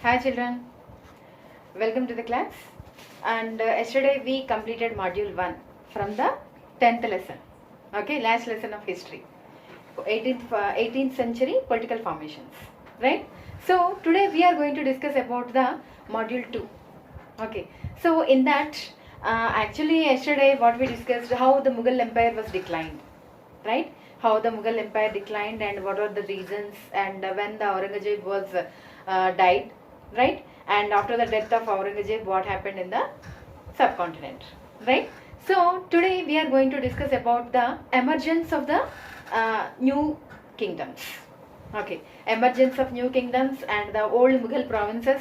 Hi children, welcome to the class. And yesterday we completed module 1 from the 10th lesson. Okay, last lesson of history. 18th century political formations. Right? So today we are going to discuss about the module 2. Okay, so in that actually yesterday what we discussed, how the Mughal Empire was declined. Right? How the Mughal Empire declined and what are the reasons, and when the Aurangzeb was died, right? And after the death of Aurangzeb, what happened in the subcontinent, right? So today we are going to discuss about the emergence of the new kingdoms. Okay, emergence of new kingdoms and the old Mughal provinces,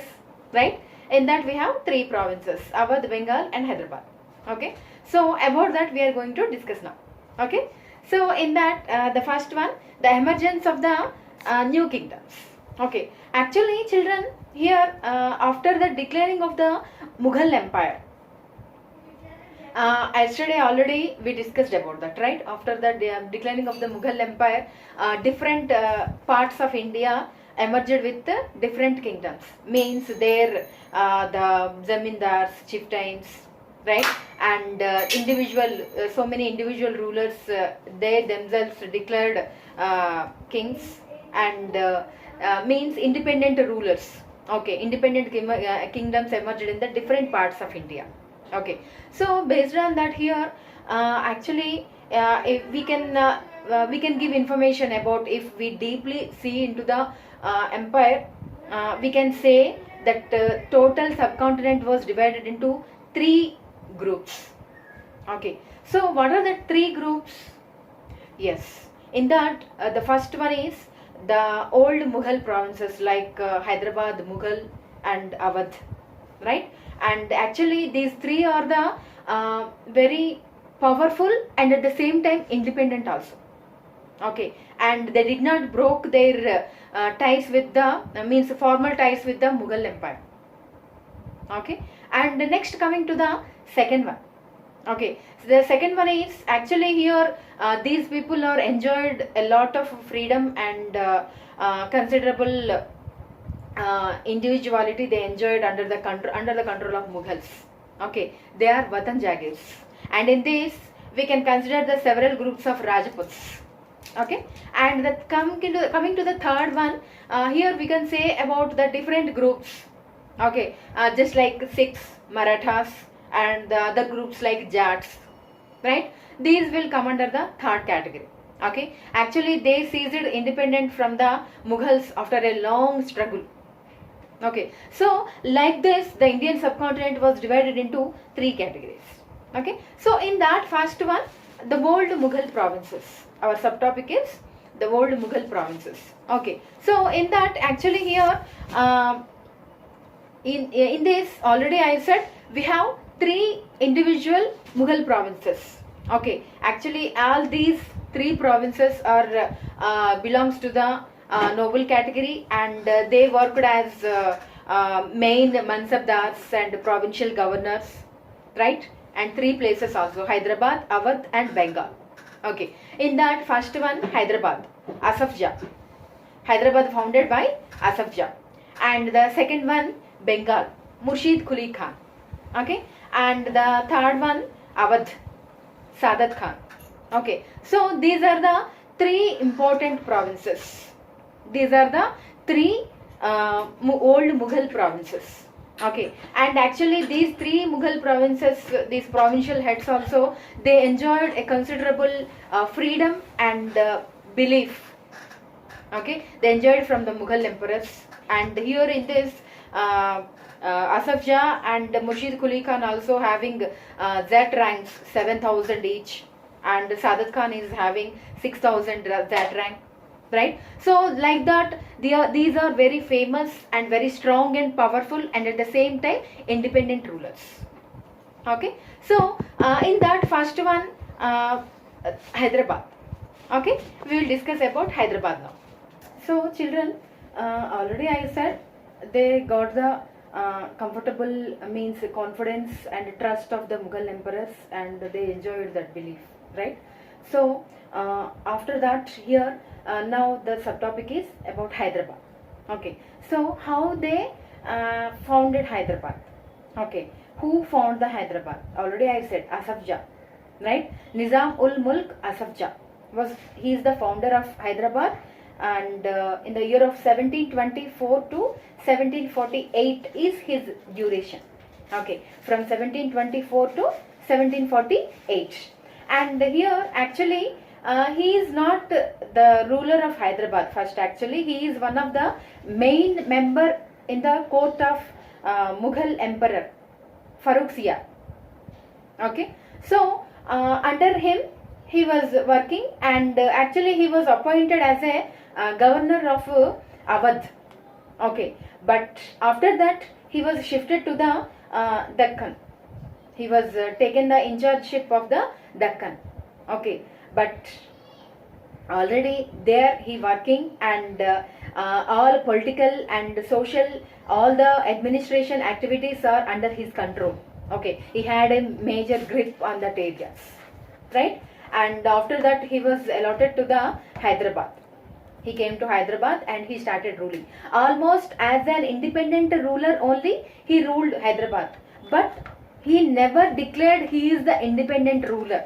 right? In that we have three provinces: Awadh, Bengal, and Hyderabad. Okay, so about that we are going to discuss now. Okay, so in that the first one, the emergence of the new kingdoms. Okay, actually children, here after the declining of the Mughal Empire, yesterday already we discussed about that, right? After the declining of the Mughal Empire, different parts of India emerged with different kingdoms. Means there the zamindars, chieftains, right? And so many individual rulers, they themselves declared kings, and means independent rulers. Okay, independent kingdoms emerged in the different parts of India. Okay, so based on that here, actually, if we can give information about, if we deeply see into the empire, we can say that total subcontinent was divided into three groups. Okay, so what are the three groups? Yes, in that the first one is the old Mughal provinces like Hyderabad, Mughal, and Awadh, right? And actually these three are the very powerful and at the same time independent also. Okay, and they did not broke their ties with the means formal ties with the Mughal Empire. Okay, and next coming to the second one. Okay, so the second one is actually here these people are enjoyed a lot of freedom and considerable individuality they enjoyed under the control of Mughals. Okay, they are Vatan Jagirs, and in this we can consider the several groups of Rajputs. Okay, and that coming to the third one, here we can say about the different groups. Okay, just like Sikhs, Marathas, and the other groups like Jats, right? These will come under the third category. Okay, actually they seized independent from the Mughals after a long struggle. Okay, so like this the Indian subcontinent was divided into three categories. Okay, so in that first one, the old Mughal provinces, our subtopic is the old Mughal provinces. Okay, so in that actually here in this already I said we have three individual Mughal provinces. Okay, actually all these three provinces are belongs to the noble category, and they worked as main mansabdars and provincial governors, right? And three places also: Hyderabad, Awadh, and Bengal. Okay, in that first one, Hyderabad, Asaf Jah. Hyderabad founded by Asaf Jah. And the second one, Bengal, Murshid Quli Khan. Okay, and the third one, Awadh, Sadat Khan. Okay, so these are the three important provinces. These are the three old Mughal provinces. Okay, and actually these three Mughal provinces, these provincial heads also, they enjoyed a considerable freedom and belief. Okay, they enjoyed from the Mughal emperors, and here in this Asaf Jah and Murshid Quli Khan also having Zat ranks 7,000 each, and Sadat Khan is having 6,000 Zat rank, right? So like that these are very famous and very strong and powerful and at the same time independent rulers. Okay, so in that first one, Hyderabad. Okay, we will discuss about Hyderabad now. So children, already I said they got the comfortable means confidence and trust of the Mughal emperors, and they enjoyed that belief, right? So after that here now the subtopic is about Hyderabad. Okay, so how they founded Hyderabad? Okay, who found the Hyderabad? Already I said Asaf Jah, right? Nizam ul Mulk Asaf Jah he is the founder of Hyderabad, and in the year of 1724 to 1748 is his duration. Okay, from 1724 to 1748, and here actually he is not the ruler of Hyderabad first. Actually, he is one of the main member in the court of Mughal Emperor Farrukh Zia. Okay, so under him he was working, and actually he was appointed as a governor of Awadh. Okay, but after that he was shifted to the Deccan. He was taken the in chargeship of the Deccan. Okay, but already there he working, and all political and social, all the administration activities are under his control. Okay, he had a major grip on that areas, right? And after that he was allotted to the Hyderabad. He came to Hyderabad and he started ruling. Almost as an independent ruler only, he ruled Hyderabad. But he never declared he is the independent ruler.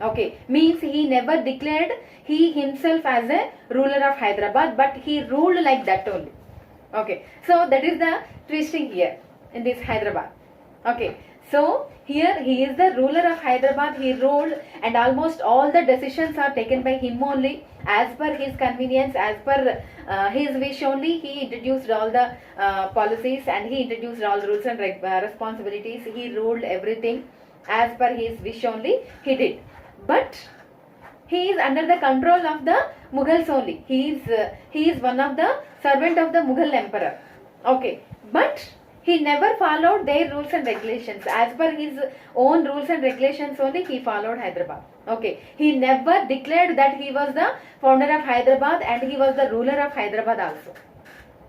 Okay, means he never declared he himself as a ruler of Hyderabad, but he ruled like that only. Okay, so that is the twisting here in this Hyderabad. Okay, so here he is the ruler of Hyderabad, he ruled, and almost all the decisions are taken by him only, as per his convenience, as per his wish only. He introduced all the policies, and he introduced all rules and responsibilities. He ruled everything as per his wish only he did. But he is under the control of the Mughals only. He is one of the servant of the Mughal emperor. Okay, but he never followed their rules and regulations. As per his own rules and regulations only, he followed Hyderabad. Okay, he never declared that he was the founder of Hyderabad and he was the ruler of Hyderabad also.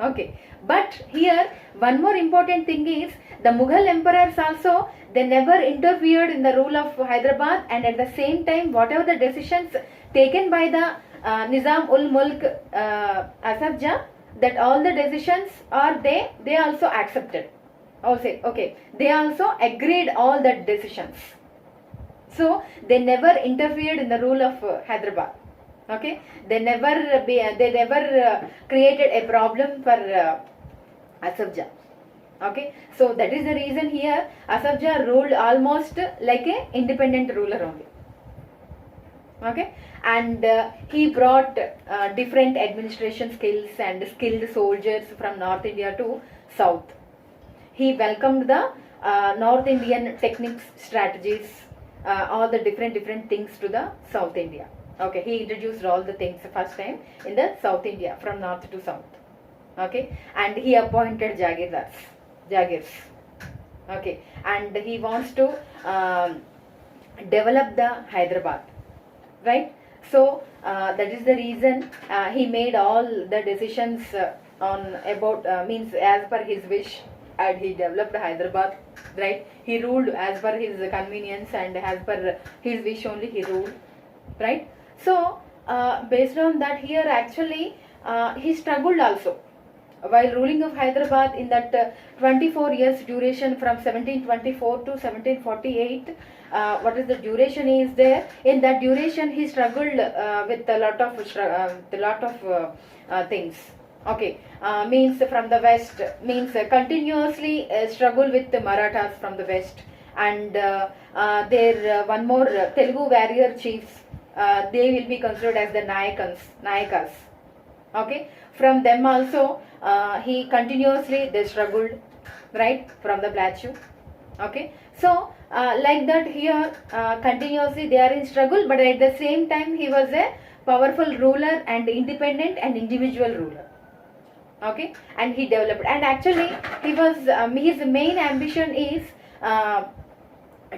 Okay, but here one more important thing is the Mughal emperors also, they never interfered in the rule of Hyderabad, and at the same time whatever the decisions taken by the Nizam ul Mulk Asaf Jah, that all the decisions are they also accepted. Also, okay, they also agreed all the decisions. So they never interfered in the rule of Hyderabad. Okay, they never created a problem for Asaf Jah. Okay, so that is the reason here Asaf Jah ruled almost like a independent ruler only. Okay, and he brought different administration skills and skilled soldiers from North India to South. He welcomed the North Indian techniques, strategies, all the different things to the South India. Okay, he introduced all the things first time in the South India, from north to south. Okay, and he appointed Jagirs. Okay, and he wants to develop the Hyderabad, right? So that is the reason he made all the decisions on about means as per his wish, and he developed Hyderabad, right? He ruled as per his convenience and as per his wish only he ruled, right? So based on that, here actually he struggled also while ruling of Hyderabad in that 24 years duration from 1724 to 1748. What is the duration is there? In that duration he struggled with a lot of things. Okay, means from the west, means continuously struggle with the Marathas from the west, and there one more Telugu warrior chiefs, they will be considered as the Nayakas. Okay, from them also he continuously they struggled, right, from the plateau. Okay, so like that here continuously they are in struggle, but at the same time he was a powerful ruler and independent and individual ruler. Okay, and he developed, and actually he was his main ambition is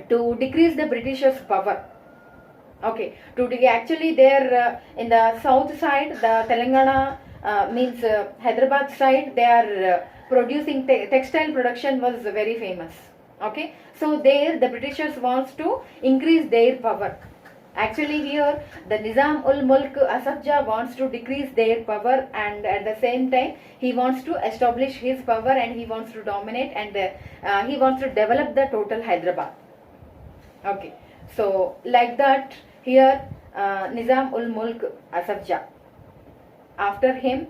to decrease the Britishers' power. Okay, actually there in the south side, the Telangana means Hyderabad side, they are producing textile production was very famous. Okay, so there the Britishers wants to increase their power. Actually, here the Nizam ul Mulk Asaf Jah wants to decrease their power, and at the same time he wants to establish his power, and he wants to dominate, and he wants to develop the total Hyderabad. Okay, so like that here Nizam ul Mulk Asaf Jah. After him,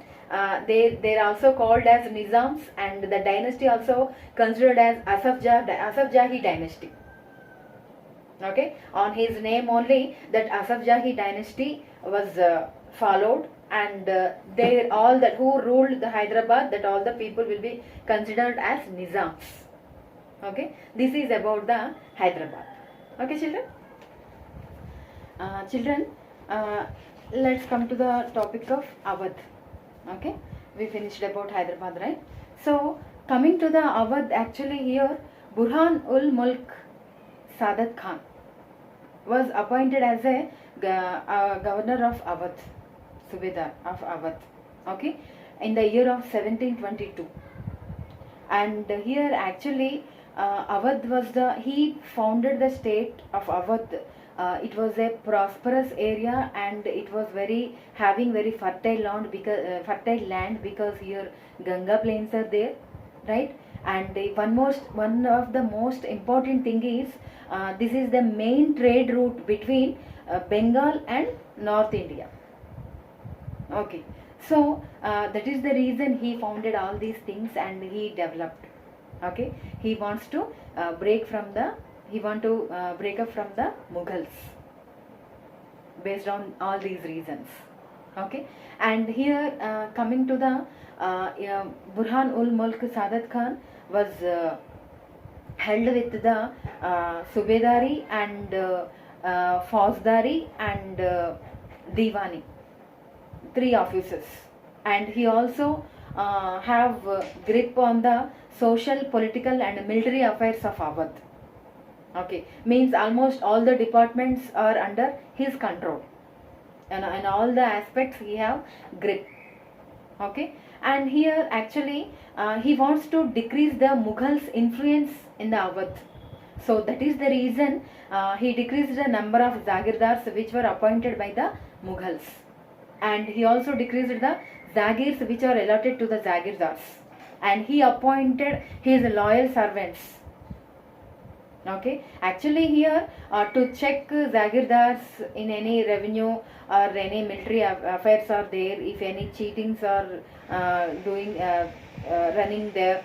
they are also called as Nizams, and the dynasty also considered as Asaf Jahi dynasty. Okay, on his name only that Asaf Jahi dynasty was followed, and they all that who ruled the Hyderabad, that all the people will be considered as Nizams. Okay, this is about the Hyderabad. Okay, children. Children, let's come to the topic of Awadh. Okay, we finished about Hyderabad, right? So coming to the Awadh, actually here Burhan ul Mulk Sadat Khan was appointed as a governor of Awadh, Subedar of Awadh, okay, in the year of 1722. And here actually Awadh was he founded the state of Awadh. It was a prosperous area, and it was having very fertile land, because here Ganga plains are there, right? And one of the most important thing is this is the main trade route between Bengal and North India. Okay, so that is the reason he founded all these things, and he developed. Okay, he wants to break up from the Mughals based on all these reasons. Okay, and here coming to the Burhan ul Mulk Sadat Khan was held with the Subedari and Fauzdari and Diwani, 3 offices, and he also have grip on the social, political and military affairs of Awadh. Okay, means almost all the departments are under his control, and in all the aspects he have grip. Okay, and here actually he wants to decrease the Mughals influence in the Awadh. So that is the reason he decreased the number of Zagirdars which were appointed by the Mughals, and he also decreased the Zagirs which are allotted to the Zagirdars, and he appointed his loyal servants. Okay, actually here to check Zagirdars in any revenue or any military affairs are there, if any cheatings are running there,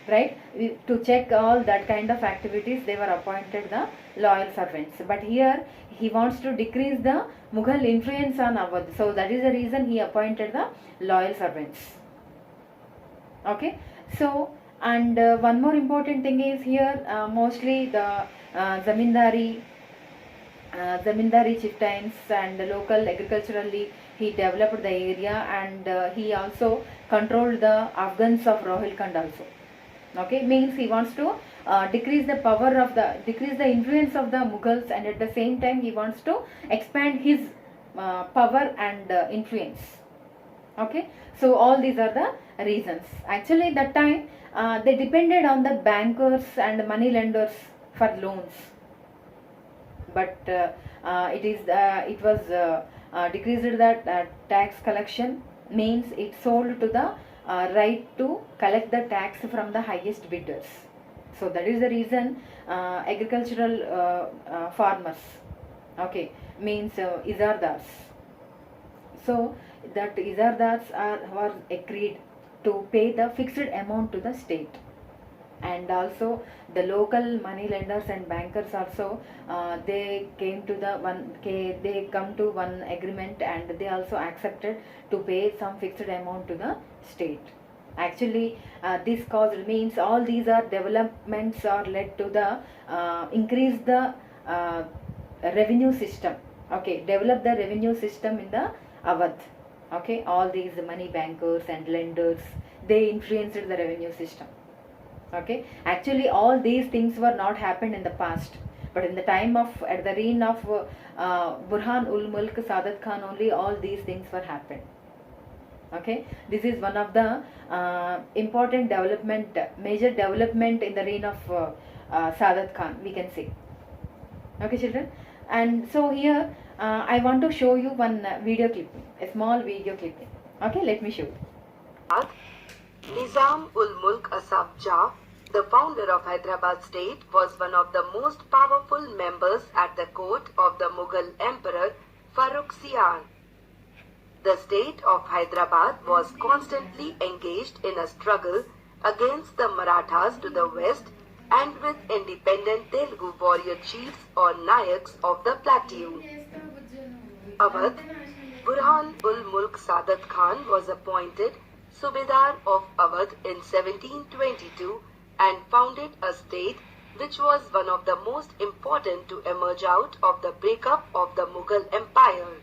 right? To check all that kind of activities, they were appointed the loyal servants. But here he wants to decrease the Mughal influence on Awadh, so that is the reason he appointed the loyal servants. Okay, so and one more important thing is here mostly the zamindari chieftains and local agriculturally he developed the area, and he also controlled the Afghans of Rohilkhand also. Okay, means he wants to decrease the influence of the Mughals, and at the same time he wants to expand his power and influence. Okay, so all these are the reasons. Actually that time they depended on the bankers and money lenders for loans, but it was decreased that tax collection, means it sold to the right to collect the tax from the highest bidders. So that is the reason agricultural farmers, okay, means Izardars. So that Izardars were agreed to pay the fixed amount to the state, and also the local money lenders and bankers also they come to one agreement, and they also accepted to pay some fixed amount to the state. Actually this caused, means all these are developments are led to the increase the revenue system. Okay, develop the revenue system in the Awadh. Okay, all these money bankers and lenders, they influenced the revenue system. Okay, actually all these things were not happened in the past, but in the time of at the reign of Burhan ul Mulk Sadat Khan only all these things were happened. Okay, this is one of the important development, major development in the reign of Sadat Khan, we can say. Okay children, And so here I want to show you one video clipping, a small video clipping. Okay, let me show you. Nizam ul Mulk Asaf Jah, the founder of Hyderabad state, was one of the most powerful members at the court of the Mughal Emperor Farrukhsiyar. The state of Hyderabad was constantly engaged in a struggle against the Marathas to the west and with independent Telugu warrior chiefs or Nayaks of the plateau. Awadh, Burhan ul Mulk Sadat Khan was appointed Subedar of Awadh in 1722 and founded a state which was one of the most important to emerge out of the breakup of the Mughal Empire.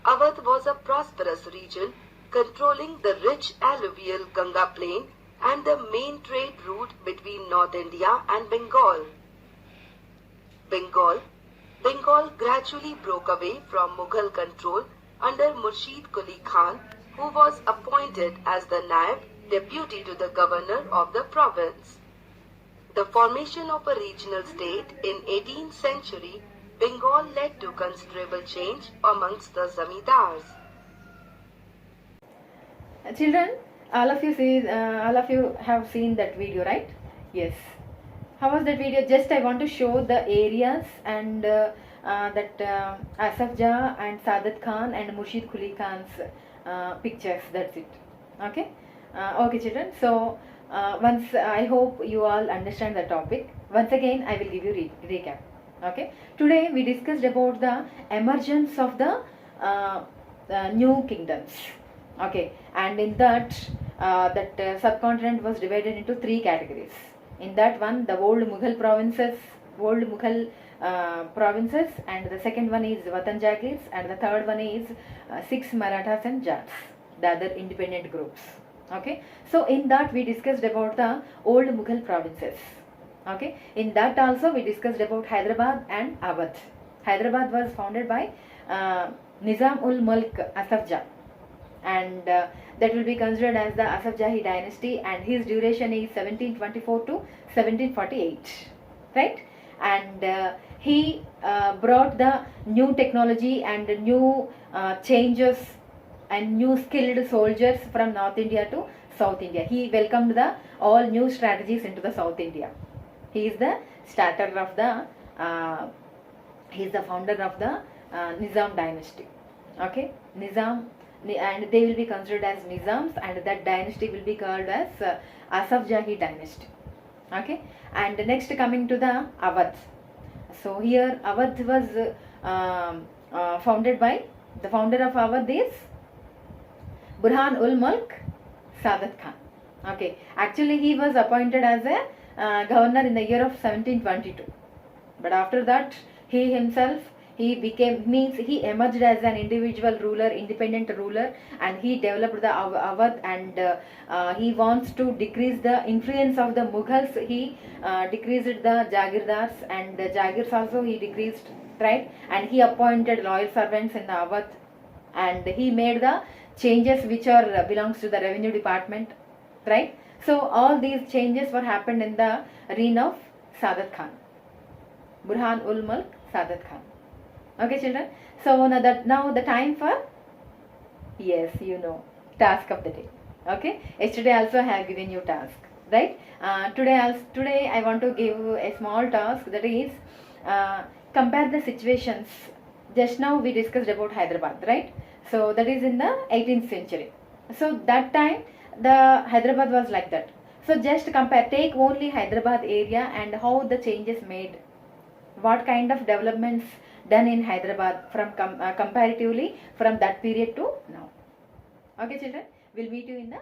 Awadh was a prosperous region controlling the rich alluvial Ganga plain and the main trade route between North India and Bengal. Bengal gradually broke away from Mughal control under Murshid Quli Khan, who was appointed as the Naib, deputy to the governor of the province. The formation of a regional state in 18th century Bengal led to considerable change amongst the zamindars. Children, all of you have seen that video, right? Yes. How was that video? Just I want to show the areas and that Asaf Jah and Sadat Khan and Murshid Quli Khan's pictures. That's it. Okay. Okay, children. So once I hope you all understand the topic. Once again, I will give you recap. Okay. Today we discussed about the emergence of the new kingdoms. Okay, and in that subcontinent was divided into three categories. In that one, the old Mughal provinces, and the second one is Vatan Jagirs, and the third one is six Marathas and Jats, the other independent groups. Okay, so in that we discussed about the old Mughal provinces. Okay, in that also we discussed about Hyderabad and Awadh. Hyderabad was founded by Nizam ul Mulk Asaf Jah, and that will be considered as the Asaf Jahi dynasty, and his duration is 1724 to 1748, right? And he brought the new technology and new changes and new skilled soldiers from North India to South India. He welcomed the all new strategies into the South India. He is the starter of the he is the founder of the Nizam dynasty. Okay, Nizam, and they will be considered as Nizams, and that dynasty will be called as Asaf Jahi dynasty. Okay, and next coming to the Awadh. So here Awadh was founded by, the founder of Awadh is Burhan ul Mulk Sadat Khan. Okay, actually he was appointed as a governor in the year of 1722, but after that he himself he emerged as an individual ruler, independent ruler, and he developed the Awadh, and he wants to decrease the influence of the Mughals. He decreased the Jagirdars, and the Jagirs also he decreased, right? And he appointed loyal servants in the Awadh, and he made the changes which are belongs to the revenue department, right? So all these changes were happened in the reign of Sadat Khan, Burhan ul Mulk Sadat Khan. Okay, children. So now the time for, yes, task of the day. Okay. Yesterday also I have given you task, right? Today I want to give a small task, that is compare the situations. Just now we discussed about Hyderabad, right? So that is in the 18th century. So that time the Hyderabad was like that. So just compare, take only Hyderabad area and how the changes made, what kind of developments done in Hyderabad from comparatively from that period to now. Okay, children, we'll meet you in the